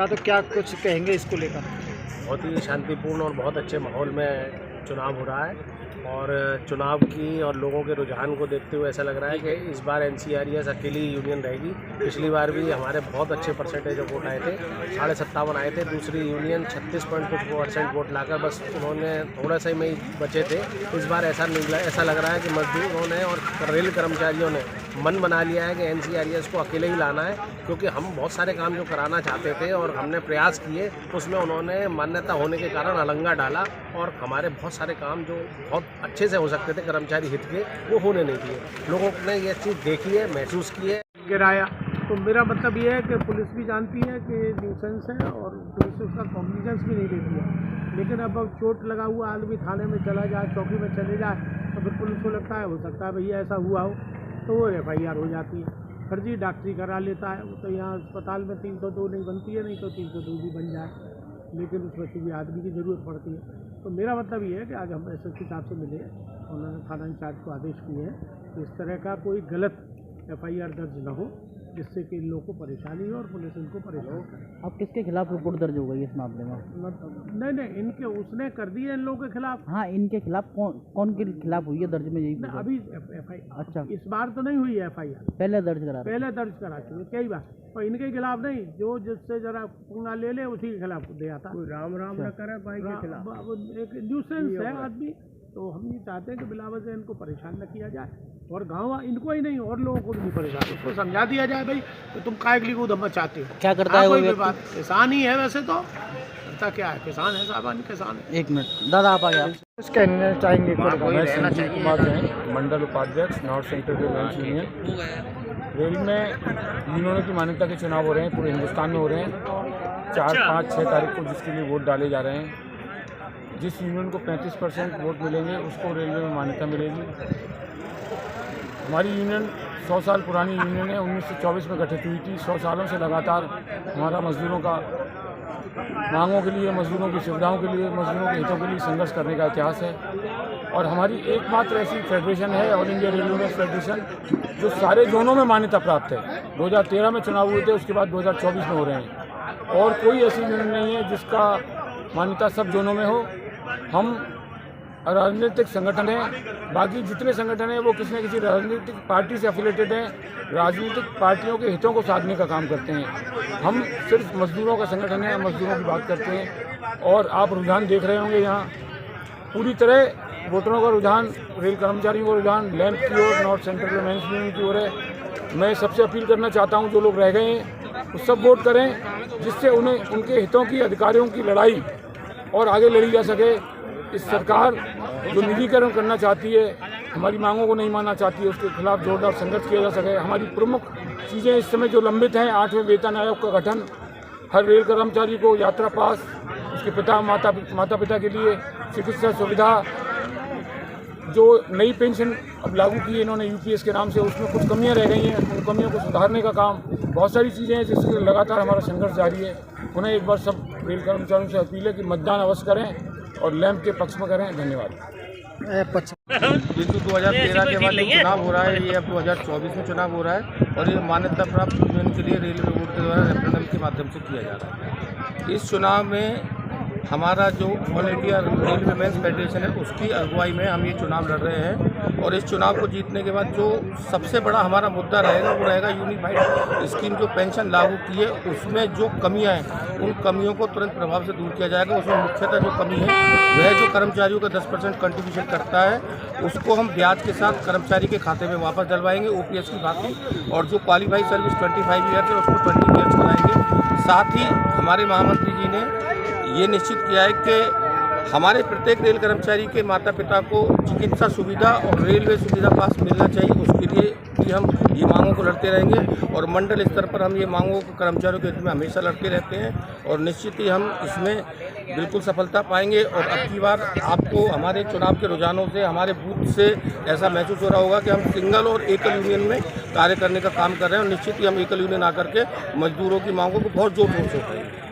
का, तो क्या कुछ कहेंगे इसको लेकर? बहुत ही शांतिपूर्ण और बहुत अच्छे माहौल में चुनाव हो रहा है और चुनाव की और लोगों के रुझान को देखते हुए ऐसा लग रहा है कि इस बार NCRES अकेली यूनियन रहेगी। पिछली बार भी हमारे बहुत अच्छे परसेंटेज ऑफ वोट आए थे, 57.5 आए थे। दूसरी यूनियन 36% वोट लाकर बस उन्होंने थोड़ा सा ही में ही बचे थे। इस बार ऐसा लग रहा है कि मजदूरों ने और रेल कर्मचारियों ने मन बना लिया है कि NCRES को अकेले ही लाना है, क्योंकि हम बहुत सारे काम जो कराना चाहते थे और हमने प्रयास किए उसमें उन्होंने मान्यता होने के कारण अलंगा डाला और हमारे बहुत सारे काम जो बहुत अच्छे से हो सकते थे कर्मचारी हित के, वो होने नहीं दिए। लोगों ने ये चीज़ देखी है, महसूस की है। गिराया तो मेरा मतलब ये है कि पुलिस भी जानती है कि न्यूसेंस है और पुलिस उसका कॉम्प्लिकेंस भी नहीं देती है, लेकिन अब चोट लगा हुआ आदमी थाने में चला जाए, चौकी में चले जाए, तो फिर पुलिस को लगता है हो सकता है भैया ऐसा हुआ हो, तो वो FIR हो जाती है। फर्जी डॉक्टरी करा लेता है वो, तो यहाँ अस्पताल में 302 नहीं बनती है, नहीं तो 302 भी बन जाए, लेकिन उसमें भी आदमी की ज़रूरत पड़ती है। तो मेरा मतलब ये है कि आज हम SSP साहब से मिले, उन्होंने थाना इंचार्ज को आदेश किए हैं कि इस तरह का कोई गलत FIR दर्ज न हो, जिससे कि इन लोगों को परेशानी हो और पुलिस इनको परेशान करे। अब किसके खिलाफ रिपोर्ट दर्ज हो गई इस मामले में? नहीं, इनके उसने कर दी है इन लोगों के खिलाफ। हाँ, इनके खिलाफ कौन के खिलाफ हुई है दर्ज में? यही अभी FIR अच्छा, इस बार तो नहीं हुई है FIR, पहले दर्ज करा चुके कई बार, और इनके खिलाफ नहीं, जो जिससे जरा पंगा ले ले उसी के खिलाफ दिया था। राम न करे भाई के खिलाफ एक न्यूसेंस है आदमी, तो हम ये चाहते हैं कि बिलावल से इनको परेशान न किया जाए, और गाँव इनको ही नहीं और लोगों को भी नहीं परेशान, उसको समझा दिया जाए भाई तो तुम काय के लिए को धम्मा चाहते हो। क्या करता है कोई बात, किसान ही है वैसे तो, करता क्या है, किसान है साहब, किसान है। एक मिनट दादा, आप आ गए। कुछ कहना चाहेंगे? मैं संजीव कुमार जैन, मंडल उपाध्यक्ष north central women's union. Rail में यूनियनों की मान्यता के चुनाव हो रहे हैं, पूरे हिंदुस्तान में हो रहे हैं। 4, 5, 6 तारीख को जिसके लिए वोट डाले जा रहे हैं। जिस यूनियन को 35% वोट मिलेंगे उसको रेलवे में मान्यता मिलेगी। हमारी यूनियन 100 साल पुरानी यूनियन है, 1924 में गठित हुई थी। 100 सालों से लगातार हमारा मजदूरों का मांगों के लिए, मजदूरों की सुविधाओं के लिए, मजदूरों के हितों के लिए संघर्ष करने का इतिहास है। और हमारी एकमात्र ऐसी फेडरेशन है ऑल इंडिया रेलवे फेडरेशन, जो सारे जोनों में मान्यता प्राप्त है। 2013 में चुनाव हुए थे, उसके बाद 2024 में हो रहे हैं, और कोई ऐसी यूनियन नहीं है जिसका मान्यता सब जोनों में हो। हम राजनीतिक संगठन हैं, बाकी जितने संगठन हैं वो किसी न किसी राजनीतिक पार्टी से एफिलेटेड हैं, राजनीतिक पार्टियों के हितों को साधने का काम करते हैं। हम सिर्फ मजदूरों का संगठन है, मजदूरों की बात करते हैं। और आप रुझान देख रहे होंगे, यहाँ पूरी तरह वोटरों का रुझान, रेल कर्मचारियों का रुझान लैंप की ओर, नॉर्थ सेंट्रल विमेंस यूनियन की ओर है। मैं सबसे अपील करना चाहता हूँ, जो लोग रह गए हैं वो सब वोट करें, जिससे उन्हें उनके हितों की, अधिकारियों की लड़ाई और आगे लड़ी जा सके। इस सरकार जो निजीकरण करना चाहती है, हमारी मांगों को नहीं मानना चाहती है, उसके खिलाफ जोरदार संघर्ष किया जा सके। हमारी प्रमुख चीज़ें इस समय जो लंबित हैं, 8वें वेतन आयोग का गठन, हर रेल कर्मचारी को यात्रा पास, उसके माता पिता के लिए चिकित्सा सुविधा, जो नई पेंशन अब लागू की है इन्होंने UPS के नाम से, उसमें कुछ कमियां रह गई हैं, उन कमियों को सुधारने का काम, बहुत सारी चीज़ें हैं जिसके लगातार हमारा संघर्ष जारी है। उन्हें एक बार सब रेल कर्मचारियों से अपील है कि मतदान अवश्य करें और लैंप के पक्ष में करें। धन्यवाद। बिल्कुल 2013 के बाद जो चुनाव हो रहा है, ये अब 2024 में चुनाव हो रहा है, और ये मान्यता प्राप्त यूनियन के लिए रेलवे बोर्ड के द्वारा रेफरेंडम के माध्यम से किया जा रहा है। इस चुनाव में हमारा जो all India rail women's federation है, उसकी अगुवाई में हम ये चुनाव लड़ रहे हैं। और इस चुनाव को जीतने के बाद जो सबसे बड़ा हमारा मुद्दा रहेगा वो रहेगा यूनिफाइड स्कीम, जो पेंशन लागू की है उसमें जो कमियां हैं, उन कमियों को तुरंत प्रभाव से दूर किया जाएगा। उसमें मुख्यतः जो कमी है वह जो कर्मचारियों का 10% कंट्रीब्यूशन करता है, उसको हम ब्याज के साथ कर्मचारी के खाते में वापस डलवाएंगे, OPS की बाकी, और जो क्वालिफाइड सर्विस 25 ईयर्स है उसको 20 ईयर्स कराएंगे। साथ ही हमारे महामंत्री जी ने ये निश्चित किया है कि हमारे प्रत्येक रेल कर्मचारी के माता पिता को चिकित्सा सुविधा और रेलवे सुविधा पास मिलना चाहिए। उसके लिए भी हम ये मांगों को लड़ते रहेंगे, और मंडल स्तर पर हम ये मांगों को कर्मचारियों के हित में हमेशा लड़ते रहते हैं, और निश्चित ही हम इसमें बिल्कुल सफलता पाएंगे। और अब की बार आपको हमारे चुनाव के रुझानों से, हमारे बूथ से ऐसा महसूस हो रहा होगा कि हम सिंगल और एकल यूनियन में कार्य करने का काम कर रहे हैं, और निश्चित ही हम एकल यूनियन आकर के मजदूरों की मांगों को बहुत जोर शोर से उठाएंगे।